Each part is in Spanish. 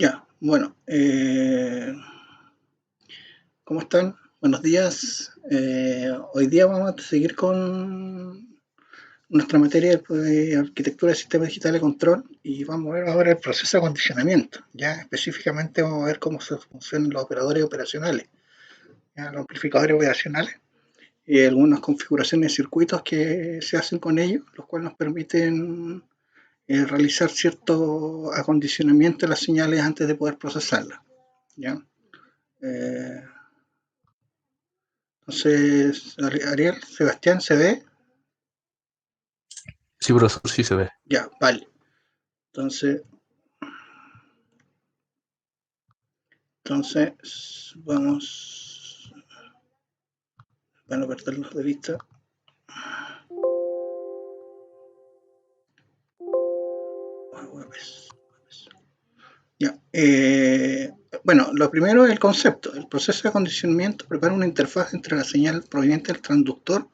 Ya, bueno, ¿cómo están? Buenos días. Hoy día vamos a seguir con nuestra materia de arquitectura de sistemas digitales de control y vamos a ver ahora el proceso de acondicionamiento. Ya específicamente vamos a ver cómo se funcionan los operadores operacionales, ya, los amplificadores operacionales y algunas configuraciones de circuitos que se hacen con ellos, los cuales nos permiten realizar cierto acondicionamiento de las señales antes de poder procesarlas. ¿Ya? Eh, Entonces, Ariel, Sebastián, ¿se ve? Sí, profesor, sí se ve. Ya, vale. Entonces, vamos, para no perderlos de vista. Ya, bueno, lo primero es el concepto. El proceso de acondicionamiento prepara una interfaz entre la señal proveniente del transductor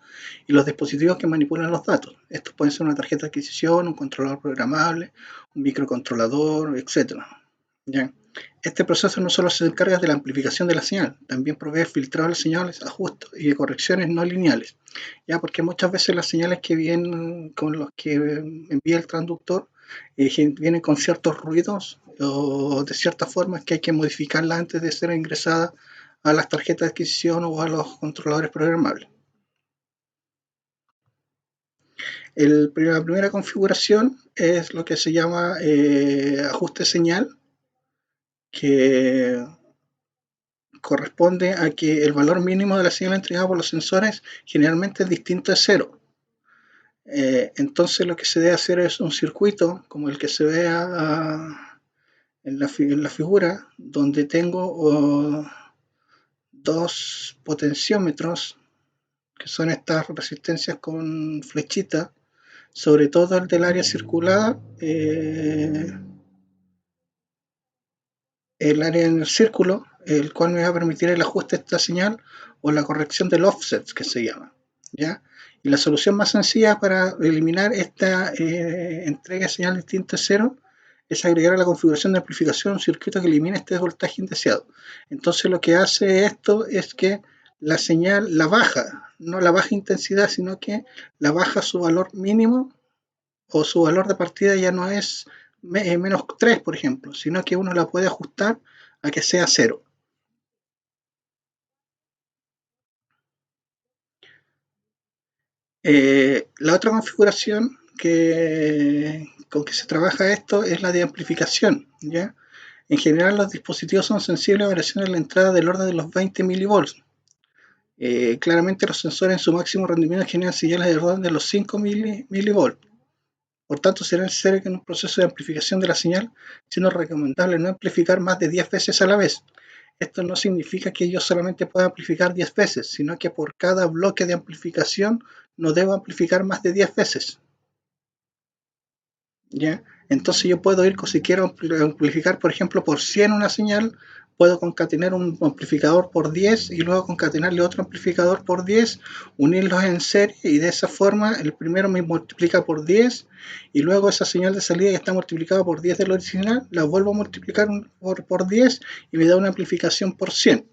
y los dispositivos que manipulan los datos. Estos pueden ser una tarjeta de adquisición, un controlador programable, un microcontrolador, etcétera. ¿Ya? Este proceso no solo se encarga de la amplificación de la señal, también provee filtrado de señales, ajustes y de correcciones no lineales, ya porque muchas veces las señales que vienen con los que envía el transductor vienen con ciertos ruidos o de ciertas formas que hay que modificarlas antes de ser ingresadas a las tarjetas de adquisición o a los controladores programables. La primera configuración es lo que se llama ajuste señal, que corresponde a que el valor mínimo de la señal entregada por los sensores generalmente es distinto de cero. Entonces lo que se debe hacer es un circuito como el que se ve en la figura, donde tengo dos potenciómetros, que son estas resistencias con flechita, sobre todo el del área circulada, el área en el círculo, el cual me va a permitir el ajuste de esta señal o la corrección del offset, que se llama. ¿Ya? Y la solución más sencilla para eliminar esta entrega de señal distinta a cero es agregar a la configuración de amplificación un circuito que elimine este voltaje indeseado. Entonces lo que hace esto es que la señal la baja, no la baja intensidad, sino que la baja su valor mínimo o su valor de partida ya no es menos 3, por ejemplo, sino que uno la puede ajustar a que sea 0. La otra configuración con que se trabaja esto es la de amplificación. ¿Ya? En general, los dispositivos son sensibles a variaciones en la entrada del orden de los 20 milivolts. Claramente, los sensores en su máximo rendimiento generan señales del orden de los 5 milivolts. Por tanto, será necesario que en un proceso de amplificación de la señal, siendo recomendable no amplificar más de 10 veces a la vez. Esto no significa que yo solamente pueda amplificar 10 veces, sino que por cada bloque de amplificación no debo amplificar más de 10 veces. ¿Ya? Entonces yo puedo ir, si quiero amplificar, por ejemplo, por 100 una señal, puedo concatenar un amplificador por 10 y luego concatenarle otro amplificador por 10, unirlos en serie y de esa forma el primero me multiplica por 10 y luego esa señal de salida que está multiplicada por 10 del original, la vuelvo a multiplicar por 10 y me da una amplificación por 100.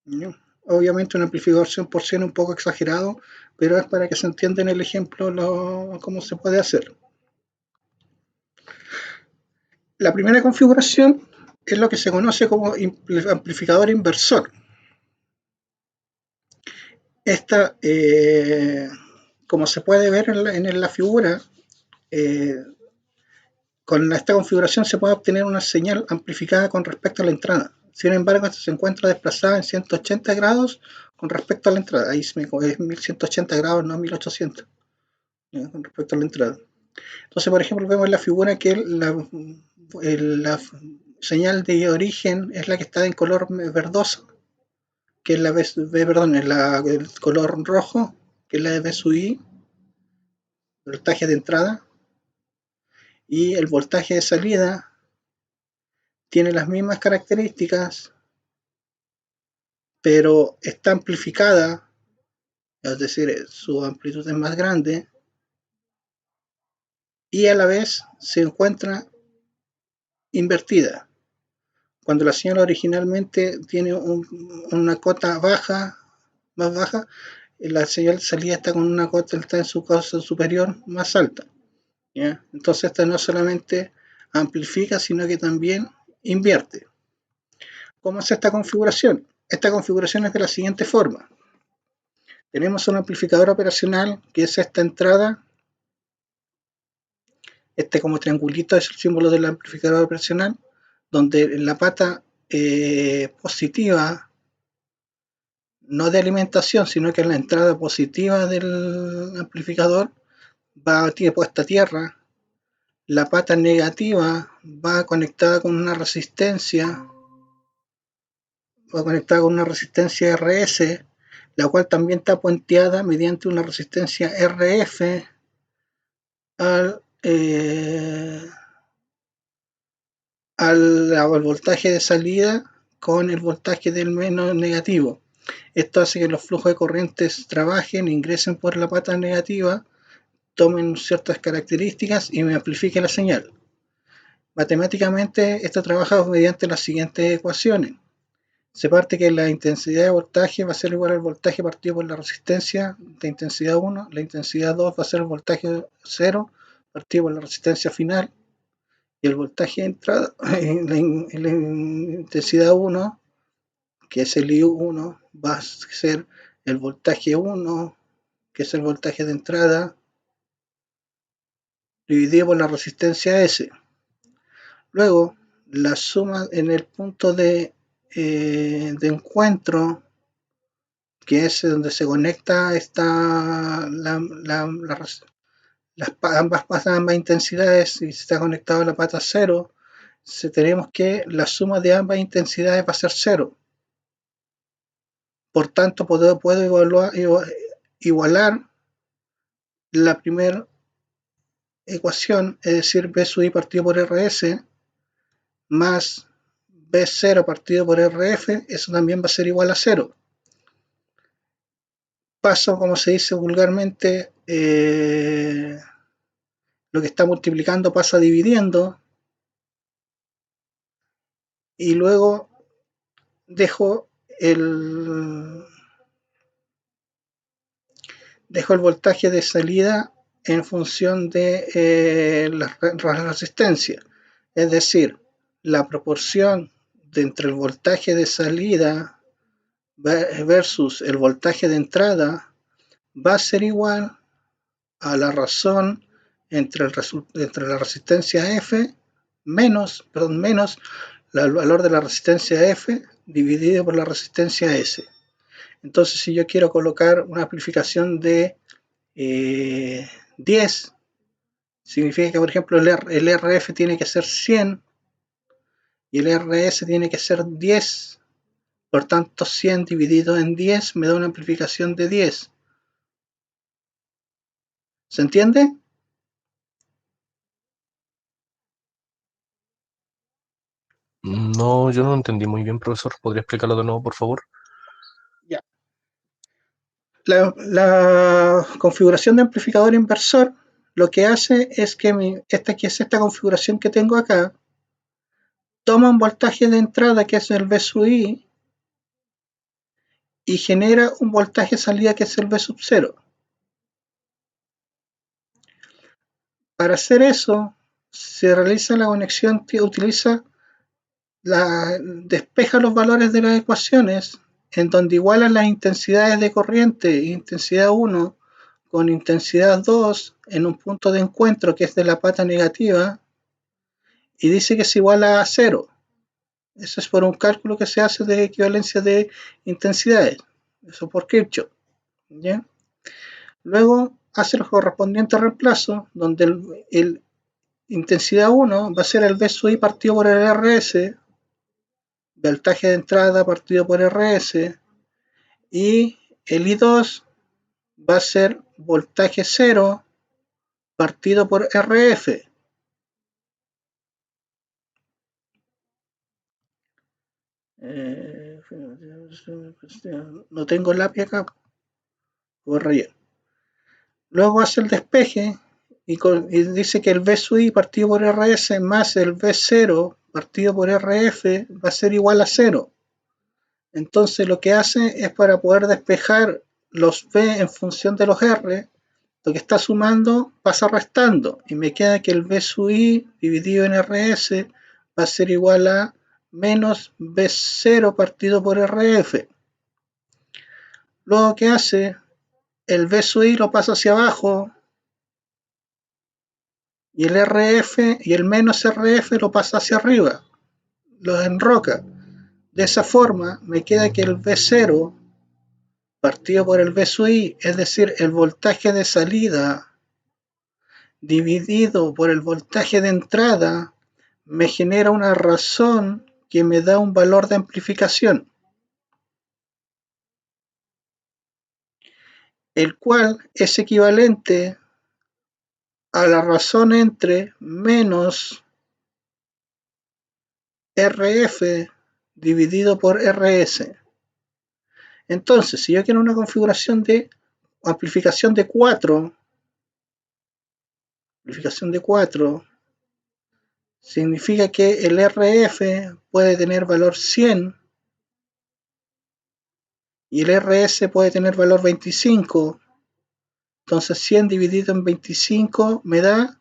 ¿Ya? Obviamente una amplificación por 100 es un poco exagerado, pero es para que se entienda en el ejemplo cómo se puede hacer. La primera configuración es lo que se conoce como amplificador inversor. Esta, como se puede ver en la figura, eh, con esta configuración se puede obtener una señal amplificada con respecto a la entrada. Sin embargo, esta se encuentra desplazada en 180 grados con respecto a la entrada. Ahí es 1180 grados, no 1800, con respecto a la entrada. Entonces, por ejemplo, vemos en la figura que la señal de origen es la que está en color verdoso, que es perdón, es el color rojo, que es la de BSUI, voltaje de entrada, y el voltaje de salida tiene las mismas características, pero está amplificada, es decir, su amplitud es más grande, y a la vez se encuentra invertida. Cuando la señal originalmente tiene una cota baja, más baja, la señal de salida está con una cota, está en su cota superior más alta. ¿Ya? Entonces esta no solamente amplifica, sino que también invierte. ¿Cómo es esta configuración? Esta configuración es de la siguiente forma. Tenemos un amplificador operacional que es esta entrada. Este como triangulito es el símbolo del amplificador operacional, donde la pata positiva, no de alimentación, sino que en la entrada positiva del amplificador tiene puesta a tierra. La pata negativa va conectada con una resistencia RS, la cual también está puenteada mediante una resistencia RF al voltaje de salida con el voltaje del menos negativo. Esto hace que los flujos de corrientes trabajen, ingresen por la pata negativa, tomen ciertas características y me amplifique la señal. Matemáticamente esto trabaja mediante las siguientes ecuaciones. Se parte que la intensidad de voltaje va a ser igual al voltaje partido por la resistencia de intensidad 1, la intensidad 2 va a ser el voltaje 0 partido por la resistencia final, y el voltaje de entrada en la intensidad 1, que es el I1, va a ser el voltaje 1, que es el voltaje de entrada, dividido por la resistencia S. Luego, la suma en el punto de encuentro, que es donde se conecta ambas intensidades y está conectado a la pata 0, tenemos que la suma de ambas intensidades va a ser 0. Por tanto, puedo igualar la primera ecuación, es decir, B sub I partido por RS, más B0 partido por RF, eso también va a ser igual a 0. Paso, como se dice vulgarmente, lo que está multiplicando pasa dividiendo, y luego dejo el voltaje de salida en función de la resistencia, es decir, la proporción entre el voltaje de salida versus el voltaje de entrada va a ser igual a la razón entre la resistencia F menos el valor de la resistencia F dividido por la resistencia S. Entonces, si yo quiero colocar una amplificación de 10, significa que, por ejemplo, el RF tiene que ser 100 y el RS tiene que ser 10. Por tanto, 100 dividido en 10 me da una amplificación de 10. ¿Se entiende? No, yo no lo entendí muy bien, profesor. ¿Podría explicarlo de nuevo, por favor? Ya. La configuración de amplificador inversor lo que hace es que esta configuración que tengo acá toma un voltaje de entrada que es el V sub I y genera un voltaje de salida que es el V sub 0. Para hacer eso, se realiza la conexión que despeja los valores de las ecuaciones en donde igualan las intensidades de corriente, intensidad 1 con intensidad 2 en un punto de encuentro que es de la pata negativa y dice que es igual a 0. Eso es por un cálculo que se hace de equivalencia de intensidades. Eso por Kirchhoff. ¿Ya? Luego hace los correspondientes reemplazos, donde el intensidad 1 va a ser el V sub I partido por el RS, voltaje de entrada partido por RS, y el I2 va a ser voltaje 0 partido por RF. No tengo lápiz acá, voy a rayar. Luego hace el despeje y dice que el V sub I partido por RS más el V0 partido por RF va a ser igual a 0. Entonces lo que hace es, para poder despejar los B en función de los R, lo que está sumando pasa restando y me queda que el B sub I dividido en RS va a ser igual a menos B0 partido por RF. Luego, ¿qué hace? El B sub I lo pasa hacia abajo y el RF y el menos RF lo pasa hacia arriba, lo enroca. De esa forma me queda que el B0 partido por el B sub I, es decir, el voltaje de salida dividido por el voltaje de entrada, me genera una razón que me da un valor de amplificación, el cual es equivalente a la razón entre menos RF dividido por RS. Entonces, si yo quiero una configuración de amplificación de 4, significa que el RF puede tener valor 100 y el RS puede tener valor 25. Entonces 100 dividido en 25 me da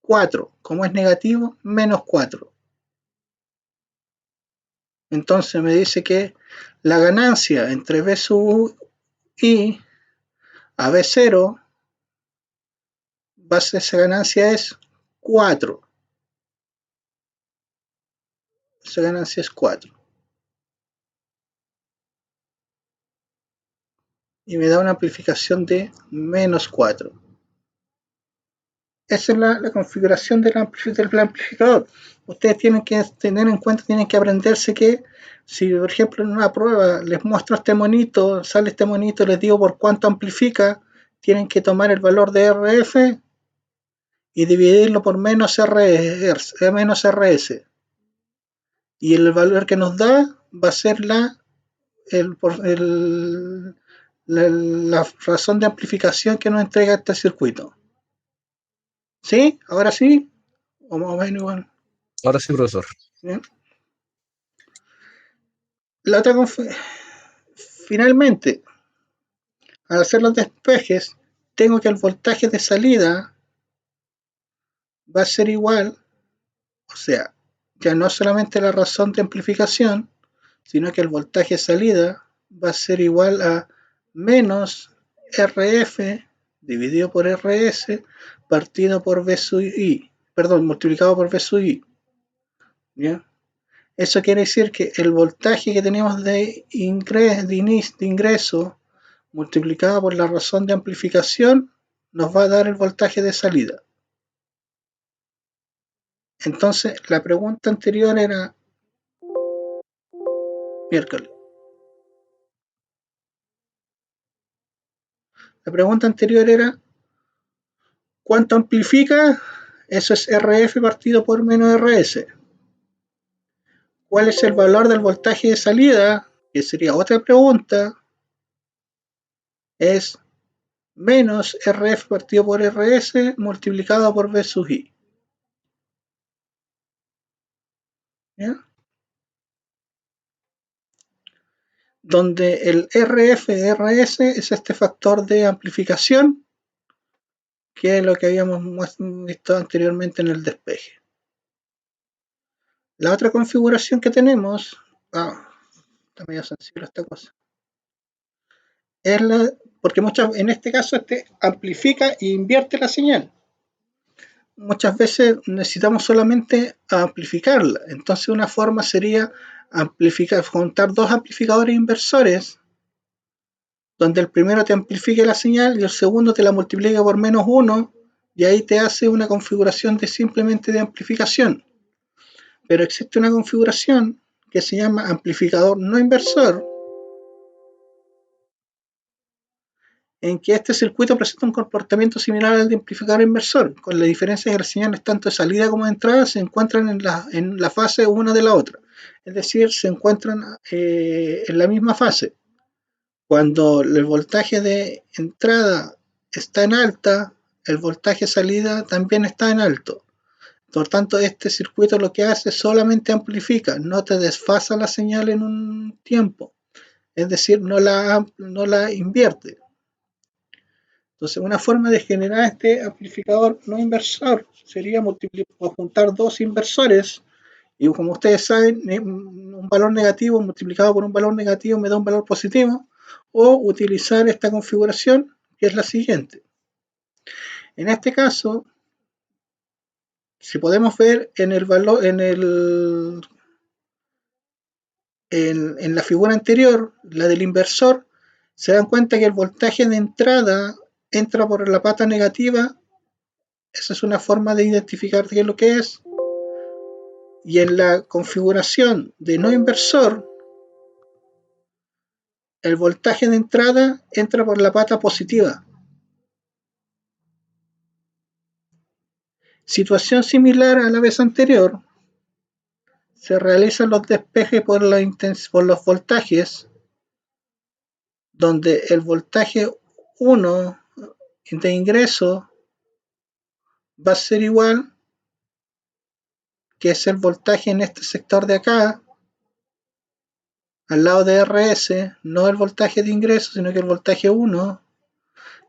4. Como es negativo, menos 4. Entonces me dice que la ganancia entre B sub I a B0, esa ganancia es 4. Esa ganancia es 4. Y me da una amplificación de menos 4. Esa es la configuración del amplificador. Ustedes tienen que tener en cuenta, tienen que aprenderse que si, por ejemplo, en una prueba les muestro este monito, sale este monito, les digo por cuánto amplifica, tienen que tomar el valor de RF y dividirlo por menos RS. Y el valor que nos da va a ser la razón de amplificación que nos entrega este circuito. ¿Sí? ¿Ahora sí? ¿O más o menos igual? Ahora sí, profesor. ¿Bien? La otra finalmente, al hacer los despejes, tengo que el voltaje de salida va a ser igual, o sea, ya no solamente la razón de amplificación, sino que el voltaje de salida va a ser igual a menos RF dividido por RS partido por B sub I, multiplicado por B sub I. ¿Ya? Eso quiere decir que el voltaje que tenemos de ingreso multiplicado por la razón de amplificación nos va a dar el voltaje de salida. Entonces, la pregunta anterior era miércoles. La pregunta anterior era ¿cuánto amplifica? Eso es RF partido por menos RS. ¿Cuál es el valor del voltaje de salida? Que sería otra pregunta. Es menos RF partido por RS multiplicado por V sub I. ¿Ya? Donde el RF-RS es este factor de amplificación, que es lo que habíamos visto anteriormente en el despeje. La otra configuración que tenemos, está medio sensible esta cosa, es porque en este caso amplifica e invierte la señal. Muchas veces necesitamos solamente amplificarla, entonces una forma sería juntar dos amplificadores inversores, donde el primero te amplifique la señal y el segundo te la multiplica por menos 1, y ahí te hace una configuración simplemente de amplificación. Pero existe una configuración que se llama amplificador no inversor, en que este circuito presenta un comportamiento similar al de amplificador inversor, con la diferencia que las señales tanto de salida como de entrada se encuentran en la fase una de la otra, es decir, se encuentran en la misma fase. Cuando el voltaje de entrada está en alta, el voltaje de salida también está en alto. Por tanto, este circuito lo que hace solamente amplifica, no te desfasa la señal en un tiempo, es decir, no la invierte. Entonces, una forma de generar este amplificador no inversor sería juntar dos inversores y, como ustedes saben, un valor negativo multiplicado por un valor negativo me da un valor positivo, o utilizar esta configuración, que es la siguiente. En este caso, si podemos ver en el valor, en la figura anterior, la del inversor, se dan cuenta que el voltaje de entrada entra por la pata negativa. Esa es una forma de identificar qué es lo que es. Y en la configuración de no inversor, el voltaje de entrada entra por la pata positiva. Situación similar a la vez anterior, se realizan los despejes por los voltajes, donde el voltaje 1 de ingreso va a ser igual, que es el voltaje en este sector de acá, al lado de RS, no el voltaje de ingreso, sino que el voltaje 1,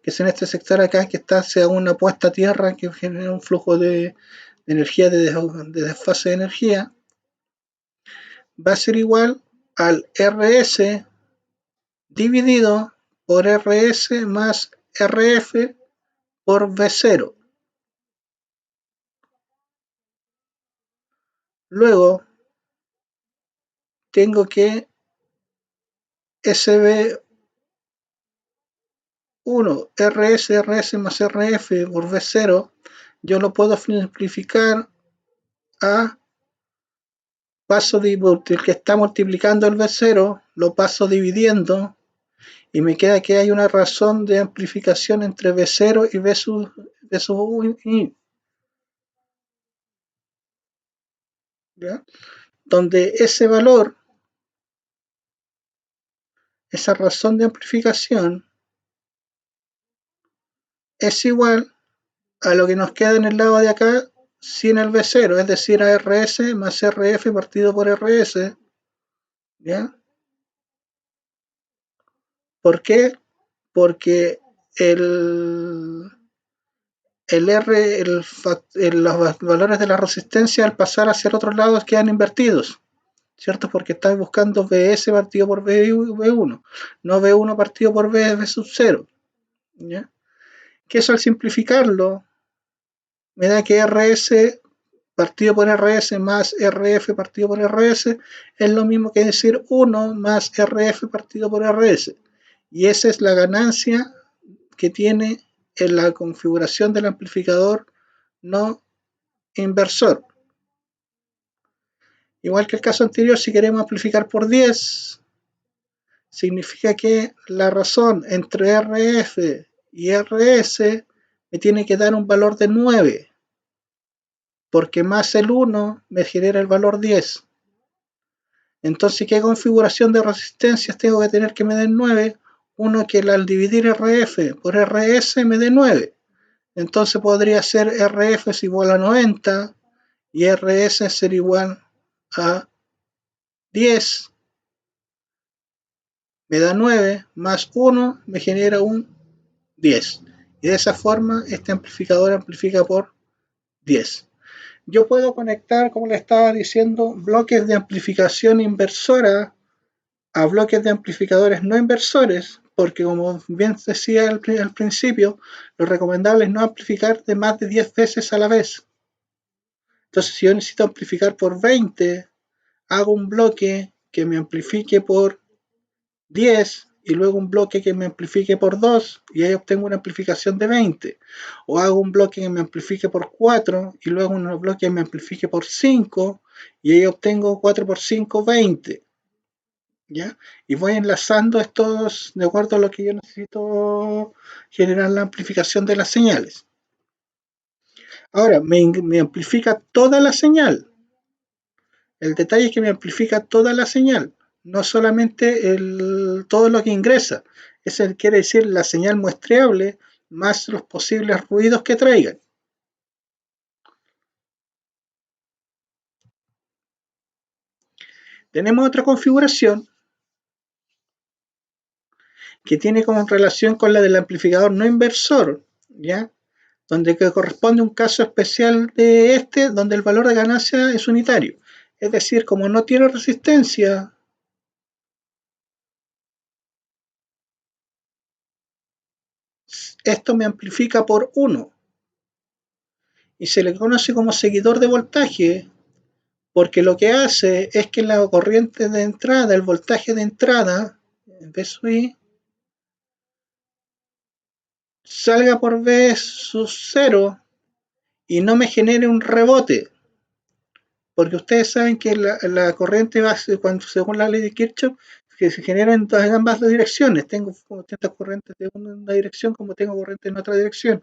que es en este sector acá, que está hacia una puesta a tierra que genera un flujo de energía, de desfase de energía, va a ser igual al RS dividido por RS más RF por V0. Luego tengo que SB1 RS más RF por V0, yo lo puedo simplificar a paso de el que está multiplicando el V0, lo paso dividiendo y me queda que hay una razón de amplificación entre V0 y V sub I, ¿ya? Donde ese valor, esa razón de amplificación, es igual a lo que nos queda en el lado de acá sin el V0, es decir, a RS más RF partido por RS, ¿ya? ¿Por qué? Porque los valores de la resistencia al pasar hacia el otro lado quedan invertidos, ¿cierto? Porque está buscando VS partido por V1, no V1 partido por V sub 0, ¿ya? Que eso, al simplificarlo, me da que RS partido por RS más RF partido por RS es lo mismo que decir 1 más RF partido por RS. Y esa es la ganancia que tiene en la configuración del amplificador no inversor. Igual que el caso anterior, si queremos amplificar por 10, significa que la razón entre RF y RS me tiene que dar un valor de 9, porque más el 1 me genera el valor 10. Entonces, ¿qué configuración de resistencias tengo que tener que me den 9? Uno que al dividir RF por RS me dé 9. Entonces podría ser RF es igual a 90 y RS ser igual a 10. Me da 9 más 1 me genera un 10. Y de esa forma este amplificador amplifica por 10. Yo puedo conectar, como le estaba diciendo, bloques de amplificación inversora a bloques de amplificadores no inversores, porque, como bien decía al principio, lo recomendable es no amplificar de más de 10 veces a la vez. Entonces, si yo necesito amplificar por 20, hago un bloque que me amplifique por 10 y luego un bloque que me amplifique por 2 y ahí obtengo una amplificación de 20. O hago un bloque que me amplifique por 4 y luego un bloque que me amplifique por 5 y ahí obtengo 4 por 5, 20. ¿Ya? Y voy enlazando estos de acuerdo a lo que yo necesito generar la amplificación de las señales. Ahora, me amplifica toda la señal. El detalle es que me amplifica toda la señal, no solamente todo lo que ingresa. Eso quiere decir la señal muestreable más los posibles ruidos que traigan. Tenemos otra configuración que tiene como relación con la del amplificador no inversor, ¿ya? Donde que corresponde un caso especial de este, donde el valor de ganancia es unitario. Es decir, como no tiene resistencia, esto me amplifica por 1 y se le conoce como seguidor de voltaje porque lo que hace es que la corriente de entrada, el voltaje de entrada, V sub I, salga por V sub 0 y no me genere un rebote. Porque ustedes saben que la corriente va, cuando, según la ley de Kirchhoff, que se genera en ambas direcciones. Tengo tantas corrientes de una dirección como tengo corriente en otra dirección.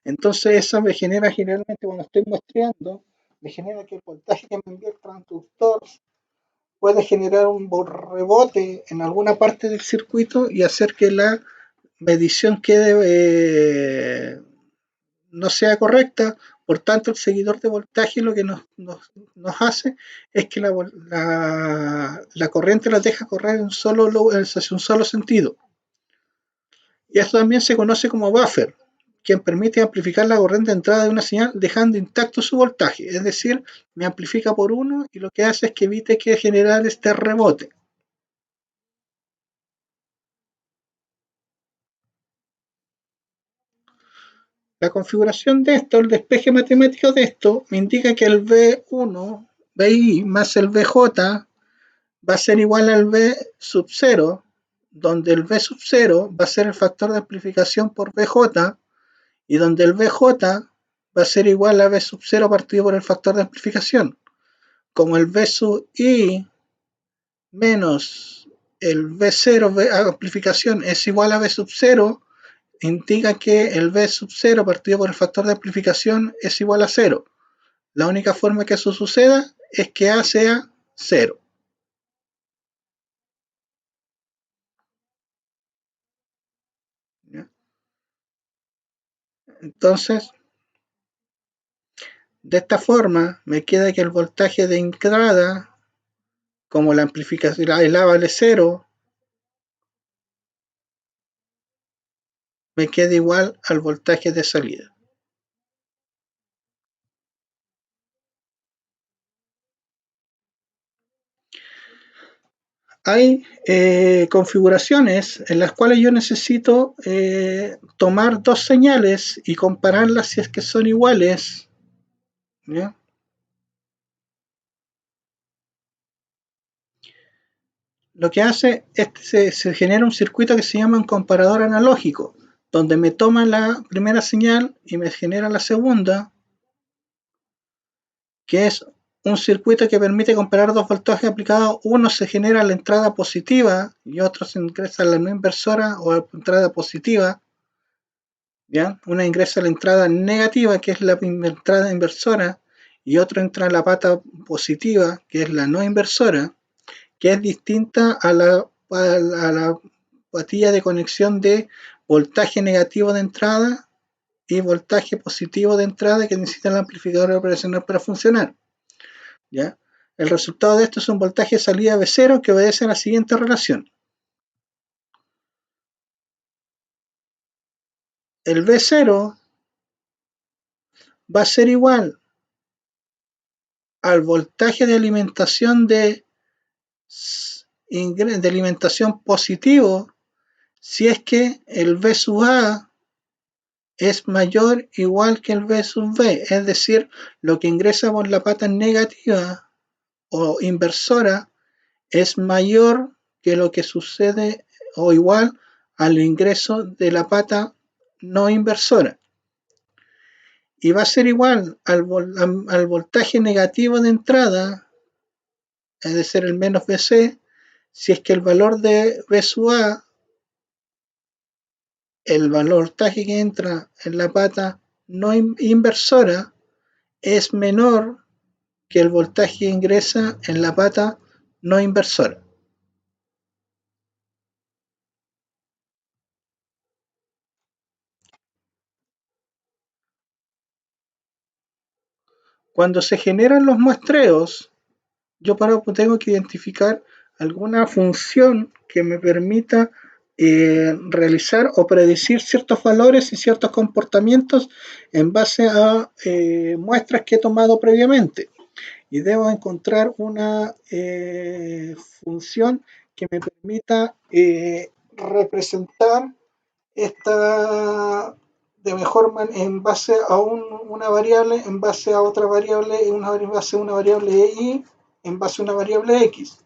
Entonces eso me genera generalmente cuando estoy muestreando, me genera que el voltaje que me envía el transductor puede generar un rebote en alguna parte del circuito y hacer que la medición quede no sea correcta. Por tanto, el seguidor de voltaje lo que nos hace es que la corriente la deja correr en hacia un solo sentido. Y esto también se conoce como buffer, quien permite amplificar la corriente de entrada de una señal dejando intacto su voltaje. Es decir, me amplifica por 1 y lo que hace es que evite que generar este rebote. La configuración de esto, el despeje matemático de esto, me indica que el V1, VI más el VJ va a ser igual al V sub 0, donde el V sub 0 va a ser el factor de amplificación por VJ y donde el VJ va a ser igual a V sub 0 partido por el factor de amplificación. Como el V sub I menos el V0 amplificación es igual a V sub 0, indica que el V sub 0 partido por el factor de amplificación es igual a 0. La única forma que eso suceda es que A sea 0. Entonces, de esta forma, me queda que el voltaje de entrada, como la amplificación, el A vale 0, me queda igual al voltaje de salida. Hay configuraciones en las cuales yo necesito tomar dos señales y compararlas si es que son iguales. ¿Ya? Lo que hace es que se genera un circuito que se llama un comparador analógico, donde me toma la primera señal y me genera la segunda, que es un circuito que permite comparar dos voltajes aplicados. Uno se genera a la entrada positiva y otro se ingresa a la no inversora o a la entrada positiva. ¿Ya? Una ingresa a la entrada negativa, que es la entrada inversora, y otro entra a la pata positiva, que es la no inversora, que es distinta a la patilla de conexión de voltaje negativo de entrada y voltaje positivo de entrada que necesita el amplificador operacional para funcionar. ¿Ya? El resultado de esto es un voltaje de salida V0 que obedece a la siguiente relación. El V0 va a ser igual al voltaje de alimentación de alimentación positivo si es que el V sub A es mayor o igual que el V sub B, es decir, lo que ingresa por la pata negativa o inversora es mayor que lo que sucede o igual al ingreso de la pata no inversora. Y va a ser igual al voltaje negativo de entrada, es decir, el menos Vc, si es que el valor de V sub A, el voltaje que entra en la pata no inversora, es menor que el voltaje que ingresa en la pata no inversora. Cuando se generan los muestreos, yo tengo que identificar alguna función que me permita realizar o predecir ciertos valores y ciertos comportamientos en base a muestras que he tomado previamente. Y debo encontrar una función que me permita representar esta de mejor manera en base a una variable, en base a otra variable, en base a una variable y en base a una variable x.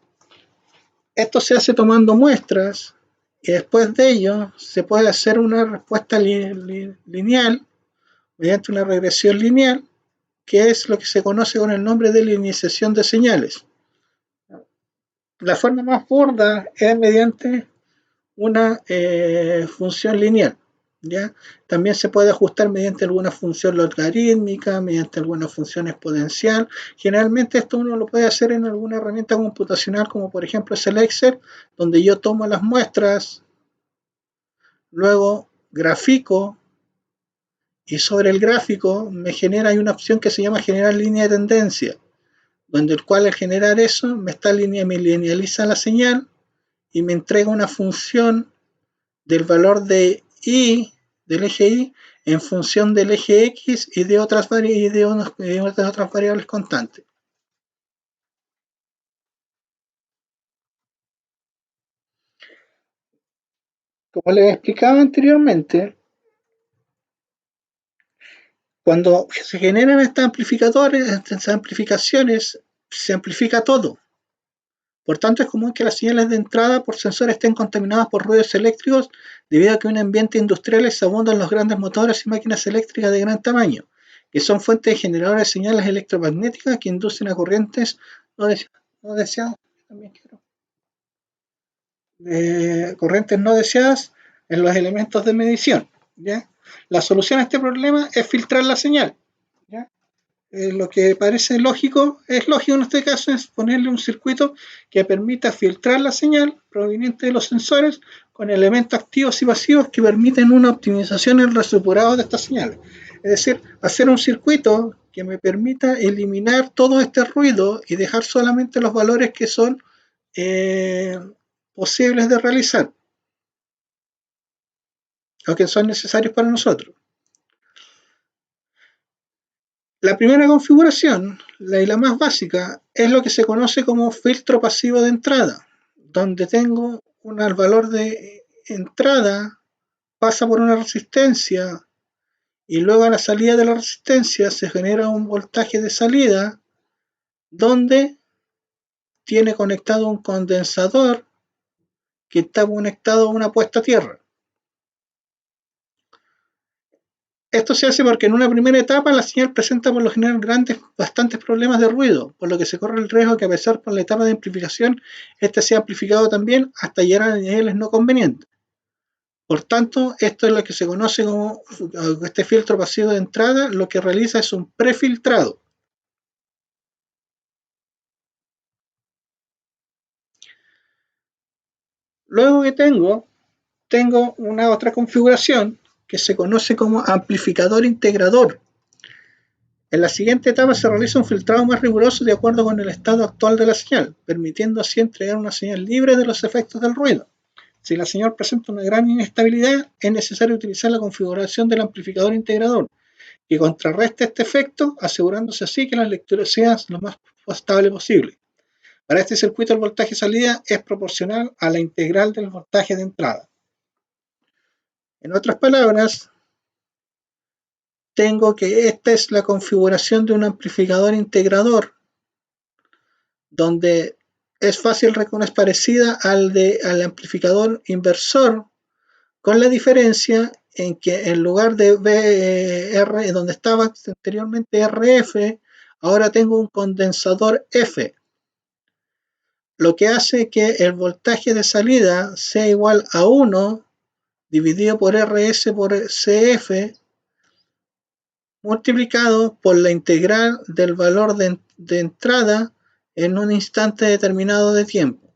Esto se hace tomando muestras y después de ello se puede hacer una respuesta lineal mediante una regresión lineal, que es lo que se conoce con el nombre de linealización de señales. La forma más burda es mediante una función lineal. ¿Ya? También se puede ajustar mediante alguna función logarítmica, mediante alguna función exponencial. Generalmente esto uno lo puede hacer en alguna herramienta computacional, como por ejemplo es el Excel, donde yo tomo las muestras, luego grafico, y sobre el gráfico me genera, hay una opción que se llama generar línea de tendencia, donde el cual al generar eso me linealiza la señal y me entrega una función del valor de y del eje y en función del eje x y de otras variables constantes. Como les explicaba anteriormente, cuando se generan estos amplificadores, estas amplificaciones, se amplifica todo. Por tanto, es común que las señales de entrada por sensor estén contaminadas por ruidos eléctricos debido a que en ambientes industriales abundan los grandes motores y máquinas eléctricas de gran tamaño, que son fuentes generadores de señales electromagnéticas que inducen a corrientes no deseadas, corrientes no deseadas en los elementos de medición. ¿Ya? La solución a este problema es filtrar la señal. ¿Ya? Lo que parece lógico, es lógico en este caso, es ponerle un circuito que permita filtrar la señal proveniente de los sensores con elementos activos y pasivos que permiten una optimización en el resultado de estas señales. Es decir, hacer un circuito que me permita eliminar todo este ruido y dejar solamente los valores que son eh, posibles de realizar o que son necesarios para nosotros. La primera configuración, la más básica, es lo que se conoce como filtro pasivo de entrada, donde tengo el valor de entrada, pasa por una resistencia y luego a la salida de la resistencia se genera un voltaje de salida donde tiene conectado un condensador que está conectado a una puesta a tierra. Esto se hace porque en una primera etapa la señal presenta por lo general bastantes problemas de ruido, por lo que se corre el riesgo que a pesar por la etapa de amplificación, este sea amplificado también hasta llegar a niveles no convenientes. Por tanto, esto es lo que se conoce como este filtro pasivo de entrada, lo que realiza es un prefiltrado. Luego que tengo una otra configuración que se conoce como amplificador integrador. En la siguiente etapa se realiza un filtrado más riguroso de acuerdo con el estado actual de la señal, permitiendo así entregar una señal libre de los efectos del ruido. Si la señal presenta una gran inestabilidad, es necesario utilizar la configuración del amplificador integrador, que contrarreste este efecto, asegurándose así que las lecturas sean lo más estable posible. Para este circuito el voltaje salida es proporcional a la integral del voltaje de entrada. En otras palabras, tengo que esta es la configuración de un amplificador integrador, donde es fácil reconocer, parecida al amplificador inversor, con la diferencia en que en lugar de VR, donde estaba anteriormente RF, ahora tengo un condensador F, lo que hace que el voltaje de salida sea igual a 1 dividido por RS por CF multiplicado por la integral del valor de entrada en un instante determinado de tiempo.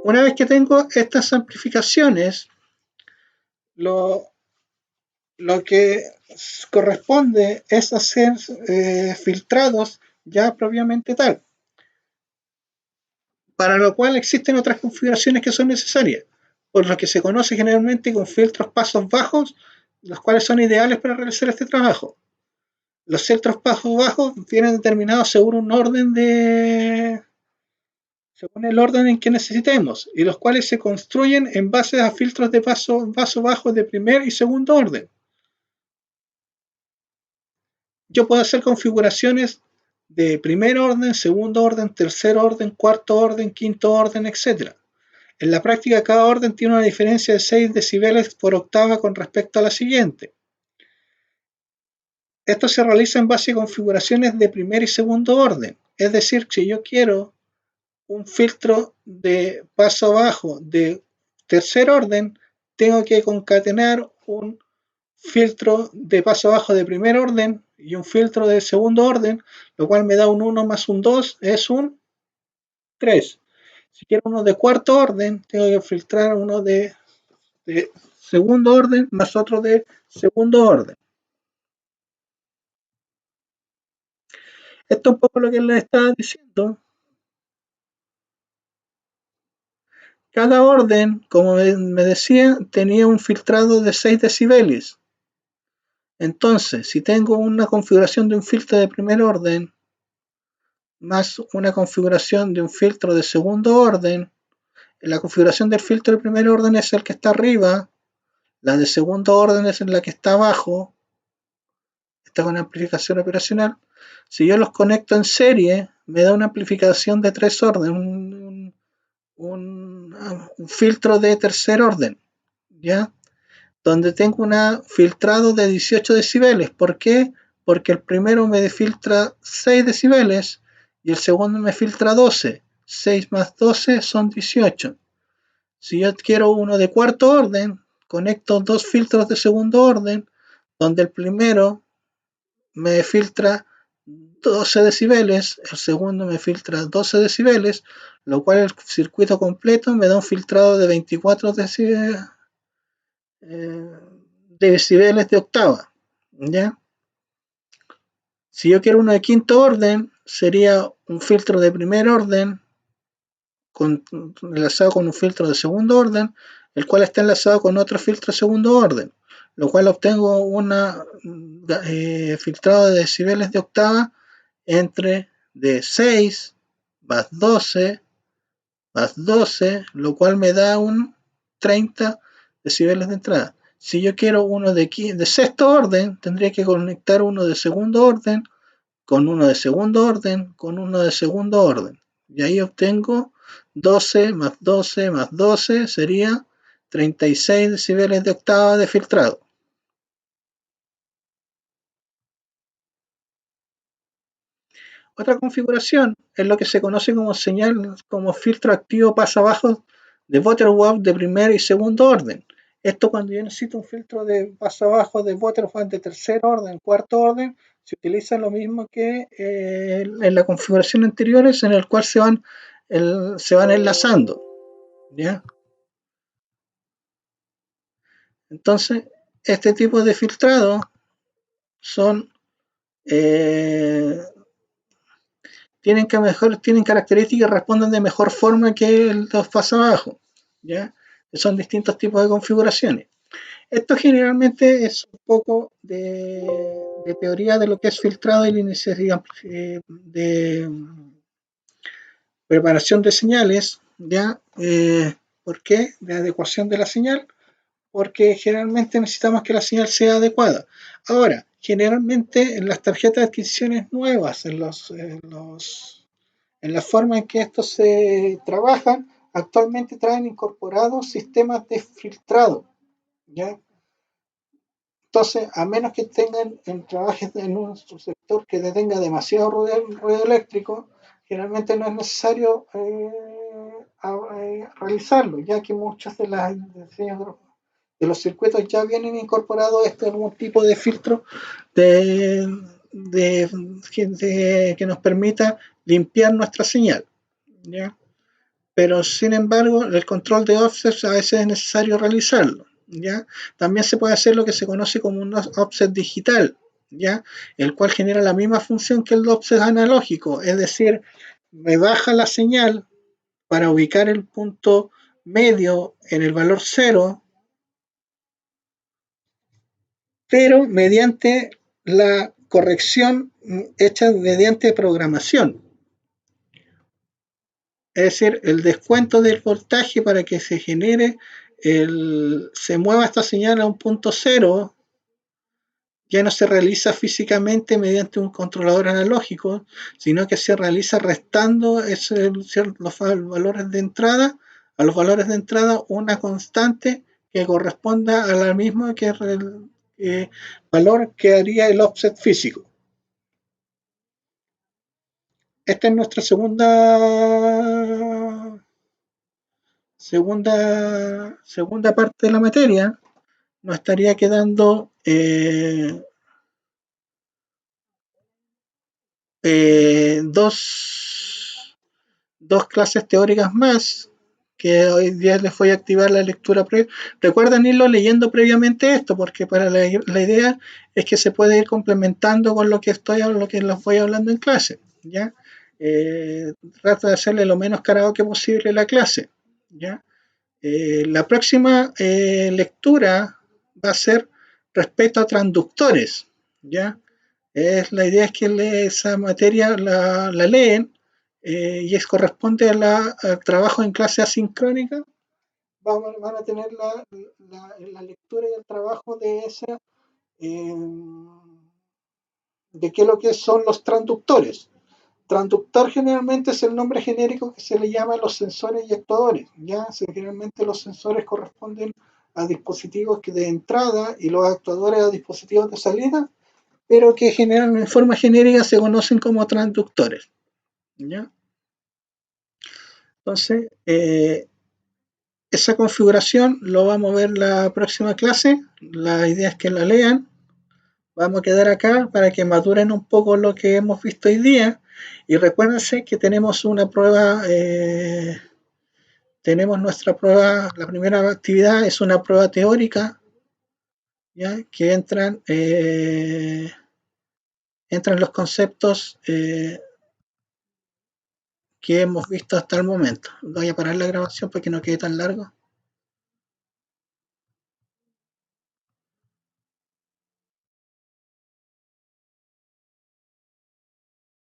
Una vez que tengo estas amplificaciones, lo Lo que corresponde es hacer filtrados ya propiamente tal, para lo cual existen otras configuraciones que son necesarias, por lo que se conoce generalmente con filtros pasos bajos, los cuales son ideales para realizar este trabajo. Los filtros pasos bajos vienen determinados según el orden en que necesitemos, y los cuales se construyen en base a filtros de paso bajo de primer y segundo orden. Yo puedo hacer configuraciones de primer orden, segundo orden, tercer orden, cuarto orden, quinto orden, etc. En la práctica, cada orden tiene una diferencia de 6 decibeles por octava con respecto a la siguiente. Esto se realiza en base a configuraciones de primer y segundo orden. Es decir, si yo quiero un filtro de paso bajo de tercer orden, tengo que concatenar un filtro de paso bajo de primer orden y un filtro de segundo orden, lo cual me da un 1 más un 2 es un 3. Si quiero uno de cuarto orden, tengo que filtrar uno de segundo orden más otro de segundo orden. Esto es un poco lo que les estaba diciendo. Cada orden, como me decía, tenía un filtrado de 6 decibeles. Entonces, si tengo una configuración de un filtro de primer orden más una configuración de un filtro de segundo orden, la configuración del filtro de primer orden es el que está arriba, la de segundo orden es la que está abajo, está con amplificación operacional. Si yo los conecto en serie, me da una amplificación de 3 órdenes, un filtro de tercer orden, ¿ya? Donde tengo un filtrado de 18 decibeles. ¿Por qué? Porque el primero me filtra 6 decibeles y el segundo me filtra 12. 6 más 12 son 18. Si yo quiero uno de cuarto orden, conecto dos filtros de segundo orden, donde el primero me filtra 12 decibeles, el segundo me filtra 12 decibeles, lo cual el circuito completo me da un filtrado de 24 decibeles de octava, ¿ya? Si yo quiero uno de quinto orden, sería un filtro de primer orden enlazado con un filtro de segundo orden, el cual está enlazado con otro filtro de segundo orden, lo cual obtengo un filtrado de decibeles de octava entre de 6 más 12 más 12, lo cual me da un 30 decibeles de entrada. Si yo quiero uno de sexto orden, tendría que conectar uno de segundo orden con uno de segundo orden con uno de segundo orden. Y ahí obtengo 12 más 12 más 12 sería 36 decibeles de octava de filtrado. Otra configuración es lo que se conoce como señal como filtro activo paso abajo de Butterworth de primer y segundo orden. Esto cuando yo necesito un filtro de paso abajo de Butterworth de tercer orden, cuarto orden, se utiliza lo mismo que en la configuración anteriores en el cual se van enlazando. ¿Ya? Entonces, este tipo de filtrado son tienen características que responden de mejor forma que los pasos abajo, ¿ya? Son distintos tipos de configuraciones. Esto generalmente es un poco de teoría de lo que es filtrado y de preparación de señales, ¿ya? ¿Por qué? De adecuación de la señal, porque generalmente necesitamos que la señal sea adecuada. Ahora, generalmente en las tarjetas de adquisiciones nuevas, en la forma en que estos se trabajan, actualmente traen incorporados sistemas de filtrado, ¿ya? Entonces, a menos que trabajes en un sector que tenga demasiado ruido eléctrico, generalmente no es necesario realizarlo, ya que muchos de los circuitos ya vienen incorporados algún tipo de filtro de, que nos permita limpiar nuestra señal, ¿ya? Pero sin embargo, el control de offset a veces es necesario realizarlo, ¿ya? También se puede hacer lo que se conoce como un offset digital, ¿ya? El cual genera la misma función que el offset analógico, es decir, me baja la señal para ubicar el punto medio en el valor cero, pero mediante la corrección hecha mediante programación. Es decir, el descuento del voltaje para que se genere, se mueva esta señal a un punto cero, ya no se realiza físicamente mediante un controlador analógico, sino que se realiza restando los valores de entrada, a los valores de entrada una constante que corresponda a la misma que el valor que haría el offset físico. Esta es nuestra segunda parte de la materia. Nos estaría quedando dos clases teóricas más, que hoy día les voy a activar la lectura previa. Recuerden irlo leyendo previamente esto, porque para la idea es que se puede ir complementando con lo que les voy hablando en clase, ¿ya? Trata de hacerle lo menos karaoke posible la clase, ¿ya? La próxima lectura va a ser respecto a transductores, ¿ya? La idea es que esa materia la leen y corresponde al trabajo en clase asincrónica. Van a tener la lectura y el trabajo de esa, eh, de qué es lo que son los transductores. Transductor generalmente es el nombre genérico que se le llama a los sensores y actuadores. ¿Ya? Generalmente los sensores corresponden a dispositivos de entrada y los actuadores a dispositivos de salida, pero que en forma genérica se conocen como transductores. ¿Ya? Entonces, esa configuración lo vamos a ver la próxima clase. La idea es que la lean. Vamos a quedar acá para que maduren un poco lo que hemos visto hoy día. Y recuérdense que tenemos una prueba, tenemos nuestra prueba, la primera actividad es una prueba teórica, ¿ya? Que entran los conceptos que hemos visto hasta el momento. Voy a parar la grabación para que no quede tan largo.